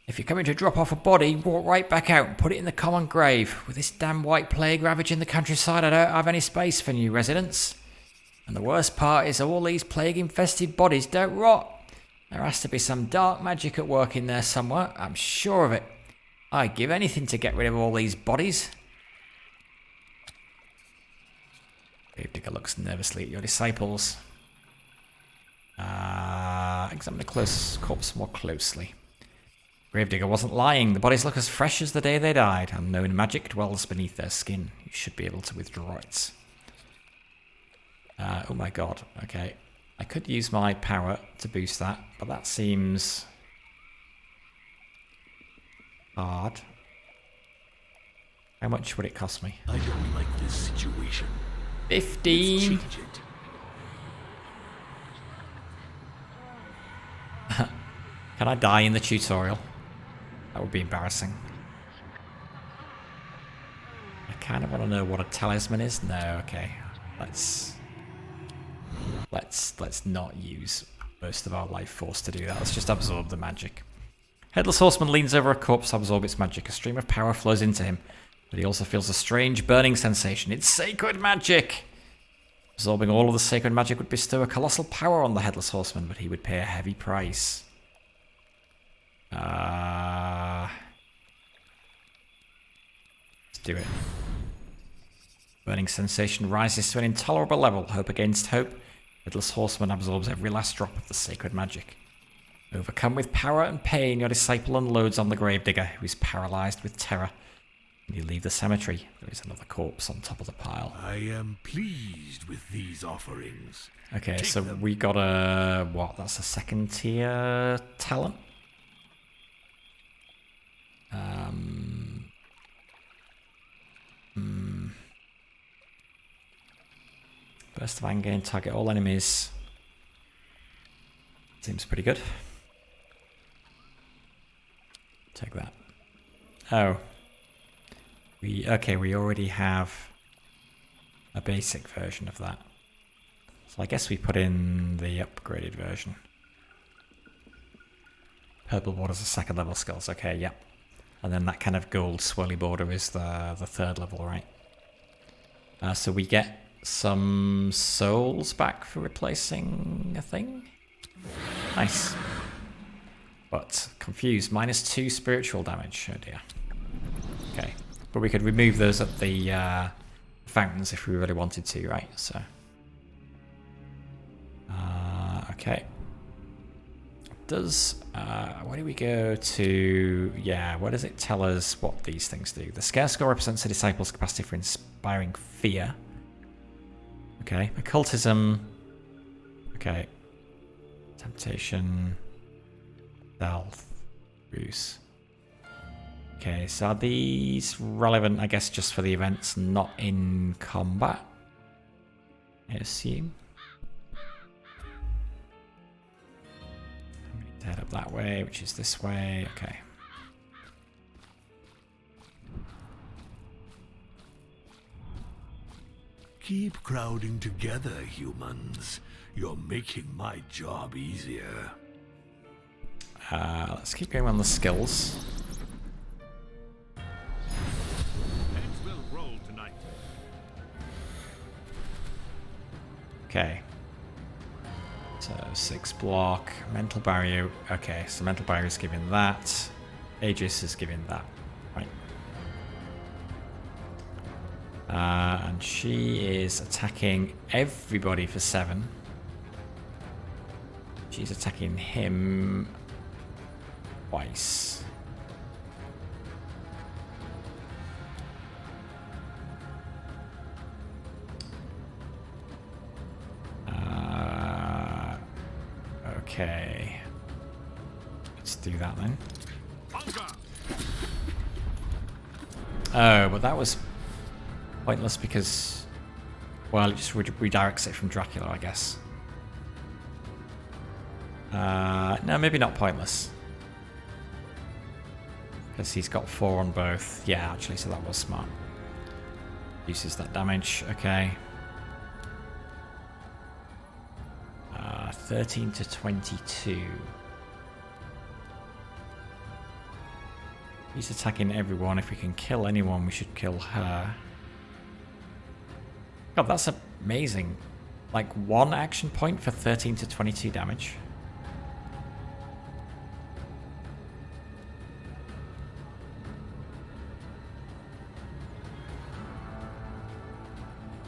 If you're coming to drop off a body, walk right back out and put it in the common grave. With this damn white plague ravaging the countryside, I don't have any space for new residents. And the worst part is all these plague-infested bodies don't rot. There has to be some dark magic at work in there somewhere, I'm sure of it. I'd give anything to get rid of all these bodies. Gravedigger looks nervously at your disciples. Examine the corpse more closely. Gravedigger wasn't lying. The bodies look as fresh as the day they died. Unknown magic dwells beneath their skin. You should be able to withdraw it. Oh my god. Okay. I could use my power to boost that, but that seems hard. How much would it cost me? I don't like this situation. 15. Let's change it. Can I die in the tutorial? That would be embarrassing. I kind of want to know what a talisman is. No, okay. Let's not use most of our life force to do that. Let's just absorb the magic. Headless Horseman leans over a corpse to absorb its magic. A stream of power flows into him, but he also feels a strange burning sensation. It's sacred magic! Absorbing all of the sacred magic would bestow a colossal power on the Headless Horseman, but he would pay a heavy price. Let's do it. Burning sensation rises to an intolerable level. Hope against hope. Headless Horseman absorbs every last drop of the sacred magic. Overcome with power and pain, your disciple unloads on the gravedigger, who is paralyzed with terror. When you leave the cemetery, there is another corpse on top of the pile. I am pleased with these offerings. Okay, Take so them. we got a... what? That's a second tier talent? Burst of anger and target all enemies. Seems pretty good. Take that. Oh. We already have a basic version of that. So I guess we put in the upgraded version. Purple border's a second level skills. Okay, yep. And then that kind of gold swirly border is the third level, right? So we get some souls back for replacing a thing. Nice. But confused. -2 spiritual damage. Oh dear. Okay. But we could remove those at the fountains if we really wanted to, right? So. Okay. Does where do we go to? Yeah, where does it tell us what these things do? The scare score represents a disciple's capacity for inspiring fear. Okay, occultism. Okay, temptation, stealth, ruse. Okay, so are these relevant? I guess just for the events, not in combat. I assume. Head up that way, which is this way. Okay. Keep crowding together, humans. You're making my job easier. Let's keep going on the skills. Heads will roll tonight. Okay. So 6 block, mental barrier. Okay, so mental barrier is giving that. Aegis is giving that. Right. And she is attacking everybody for 7. She's attacking him twice. Okay. Let's do that then. Oh, but that was pointless because, well, it just redirects it from Dracula, I guess. No, maybe not pointless. Because he's got 4 on both. Yeah, actually, so that was smart. Uses that damage. Okay. 13 to 22. He's attacking everyone. If we can kill anyone, we should kill her. God, that's amazing. Like 1 action point for 13 to 22 damage.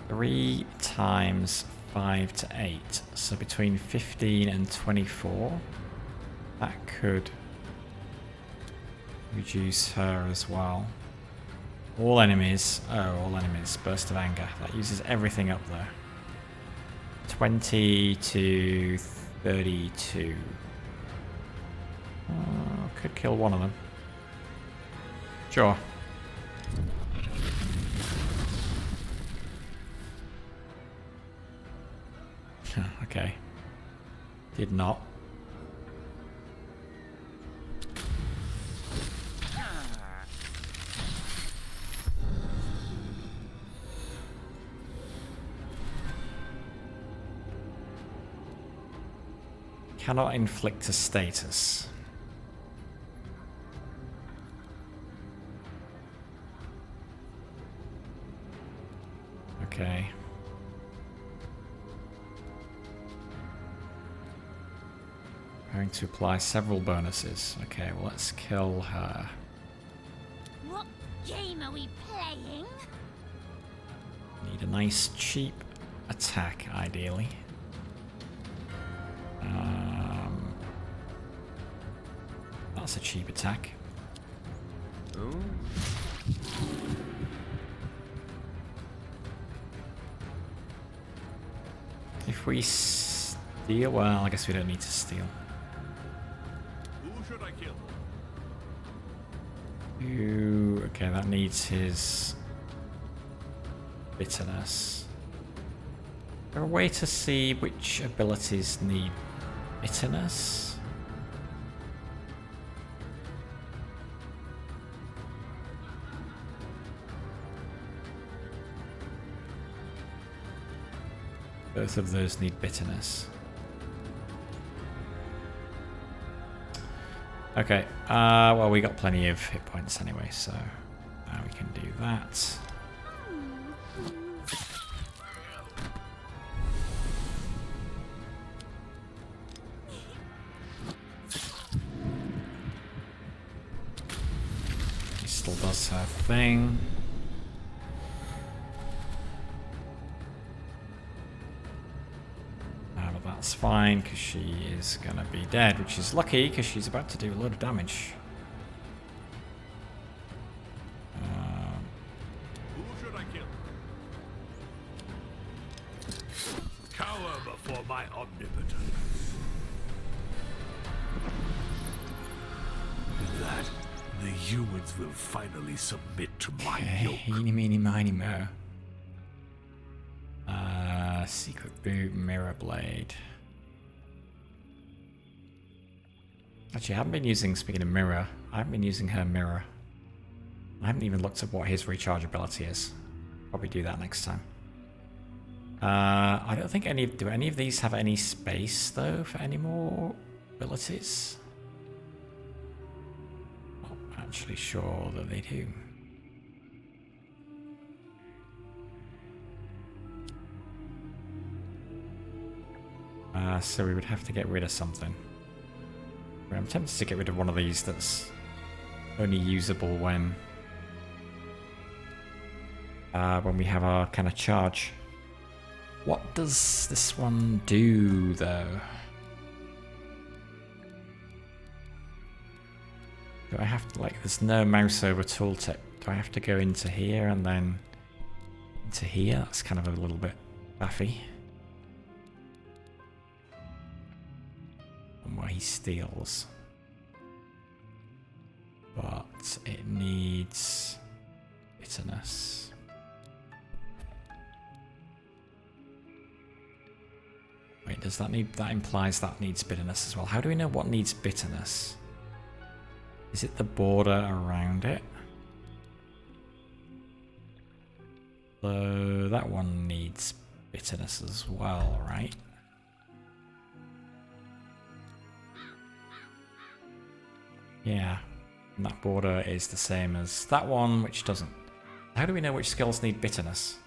Three times 5 to 8, so between 15 and 24. That could reduce her as well. All enemies. Oh, all enemies. Burst of anger. That uses everything up there. 20 to 32. Could kill one of them. Sure. Okay. Did not. Cannot inflict a status. Okay. Going to apply several bonuses. Okay, well, let's kill her. What game are we playing? Need a nice cheap attack, ideally. That's a cheap attack. Oh, If we steal, well, I guess we don't need to steal. Who should I kill? Ooh, okay, that needs his bitterness. Is there a way to see which abilities need bitterness? Both of those need bitterness. Okay, well, we got plenty of hit points anyway, so now we can do that. She still does her thing. But that's fine, because she is going to be dead, which is lucky, because she's about to do a load of damage. Who should I kill? Cower before my omnipotence. With that, the humans will finally submit to my yoke. Eeny, meeny, miny, mo. Secret boot, mirror blade. Actually, I haven't been using, speaking of mirror, I haven't been using her mirror. I haven't even looked at what his rechargeability is. Probably do that next time. I don't think do any of these have any space, though, for any more abilities? Not actually sure that they do. So we would have to get rid of something. I'm tempted to get rid of one of these that's only usable when we have our kind of charge. What does this one do, though? Do I have to, like, there's no mouse over tooltip. Do I have to go into here and then into here? That's kind of a little bit baffy. Where he steals, but it needs bitterness. Wait, does that need, that implies that needs bitterness as well? How do we know what needs bitterness? Is it the border around it? So that one needs bitterness as well, right? Yeah, and that border is the same as that one, which doesn't. How do we know which skills need bitterness?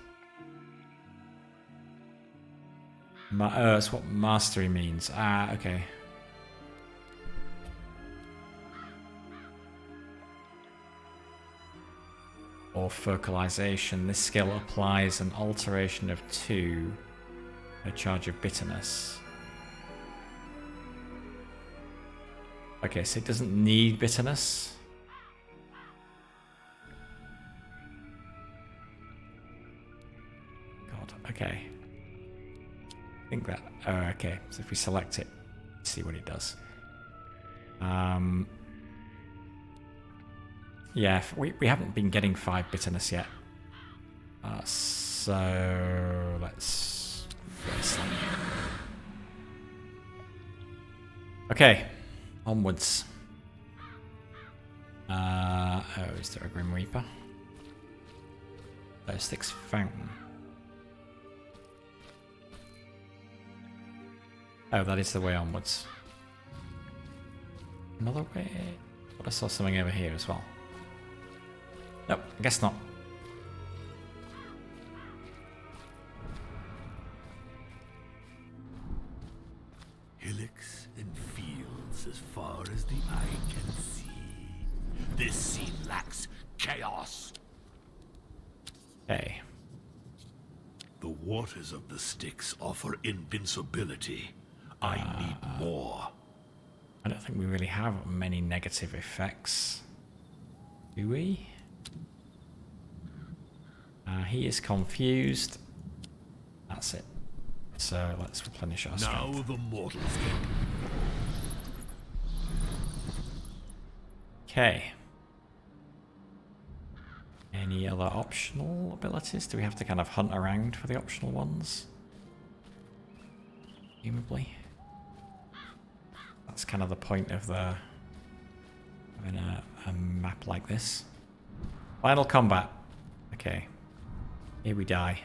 That's what mastery means. Ah, okay. Or focalization. This skill applies an alteration of 2, a charge of bitterness. Okay, so it doesn't need bitterness. God, okay. I think that... Oh, okay. So if we select it, see what it does. Yeah, we haven't been getting 5 bitterness yet. So let's... Okay. Onwards. Oh, is there a Grim Reaper? Oh, Styx Fountain. Oh, that is the way onwards. Another way? But I saw something over here as well. Nope, I guess not. Hillocks and fields as far as the eye can see. This scene lacks chaos. Okay. The waters of the Styx offer invincibility. I need more. I don't think we really have many negative effects. Do we? He is confused. That's it. So let's replenish our strength. Now the mortals can. Okay. Any other optional abilities? Do we have to kind of hunt around for the optional ones? Presumably. That's kind of the point of the having a map like this. Final combat. Okay. Here we die.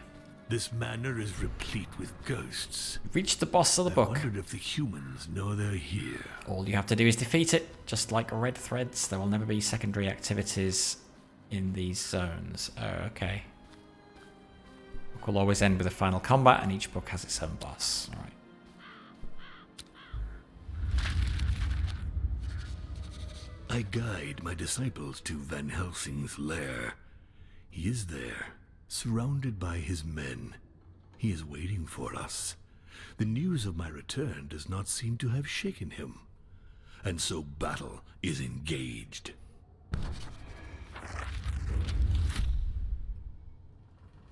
This manor is replete with ghosts. Reach the boss of the I book. wondered if the humans know they're here. All you have to do is defeat it. Just like red threads, there will never be secondary activities in these zones. Oh, okay. Book will always end with a final combat, and each book has its own boss. Alright. I guide my disciples to Van Helsing's lair. He is there, surrounded by his men. He is waiting for us. The news of my return does not seem to have shaken him. And so battle is engaged.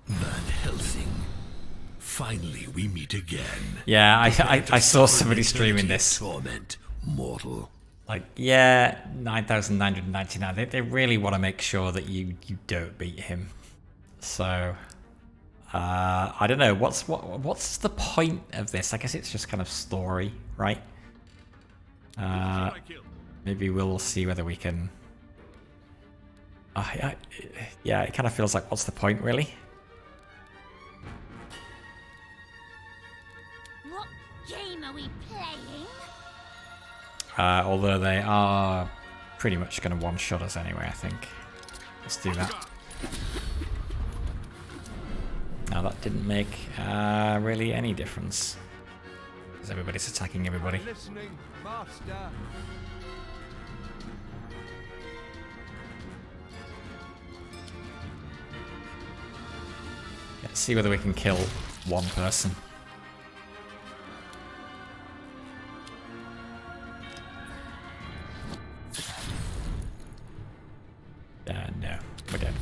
Van Helsing. Finally we meet again. Yeah, I saw somebody streaming this. Torment, mortal. Like, yeah, 9,999. They really want to make sure that you don't beat him. So, I don't know. What's the point of this? I guess it's just kind of story, right? Maybe we'll see whether we can. Yeah, it kind of feels like, what's the point, really? What game are we playing? Although they are pretty much going to one-shot us anyway, I think. Let's do that. Now that didn't make really any difference. Because everybody's attacking everybody. Listening, master. Let's see whether we can kill one person. No, we're dead.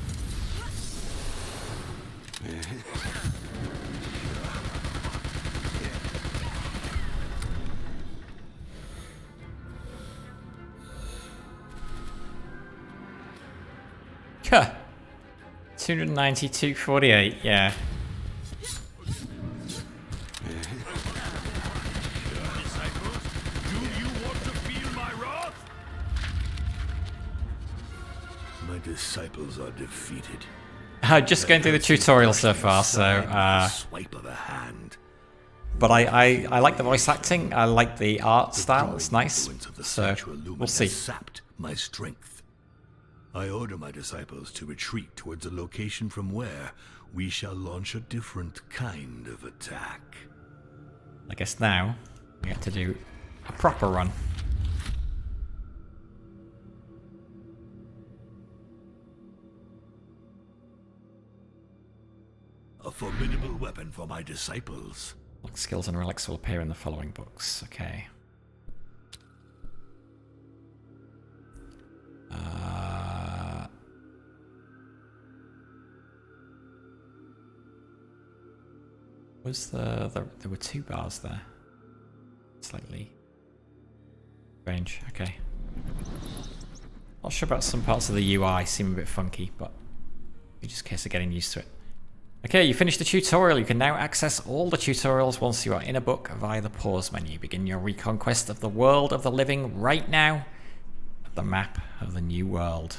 Huh. 292.48, yeah. My disciples are defeated. Just going through the tutorial so far, so Swipe of a hand. but I like the voice acting, I like the art style, it's nice. So we'll see. Sapped my strength. I order my disciples to retreat towards a location from where we shall launch a different kind of attack. I guess now we have to do a proper run. A formidable weapon for my disciples. Skills and relics will appear in the following books. Okay. Was there were two bars there? Slightly strange. Okay. Not sure about some parts of the UI seem a bit funky, but just in case of getting used to it. Okay, you finished the tutorial. You can now access all the tutorials once you are in a book via the pause menu. Begin your reconquest of the world of the living right now at the map of the new world.